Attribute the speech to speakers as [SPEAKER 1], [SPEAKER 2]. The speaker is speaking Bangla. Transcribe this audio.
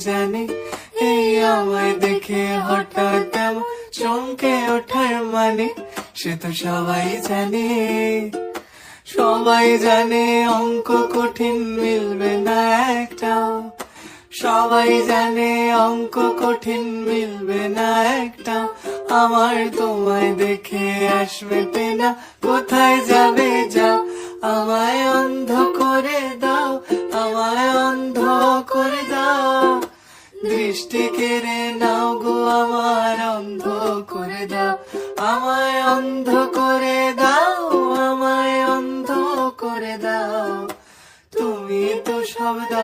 [SPEAKER 1] জানে এই আমায় দেখে হঠাৎ এমন চমকে ওঠার মানে, সে তো সবাই জানে। সবাই জানে অঙ্ক কঠিন মিলবে না একটাও, সবাই জানে অঙ্ক কঠিন মিলবে না একটাও। আমার তোমায় দেখে আসবে না, কোথায় যাবে যাও। আমায় অন্ধ করে দাও, আমায় অন্ধ করে দাও, দৃষ্টি কেড়ে নাও গো আমার, অন্ধ করে দাও। আমায় অন্ধ করে দাও, আমায় অন্ধ করে দাও, তুমি তো সব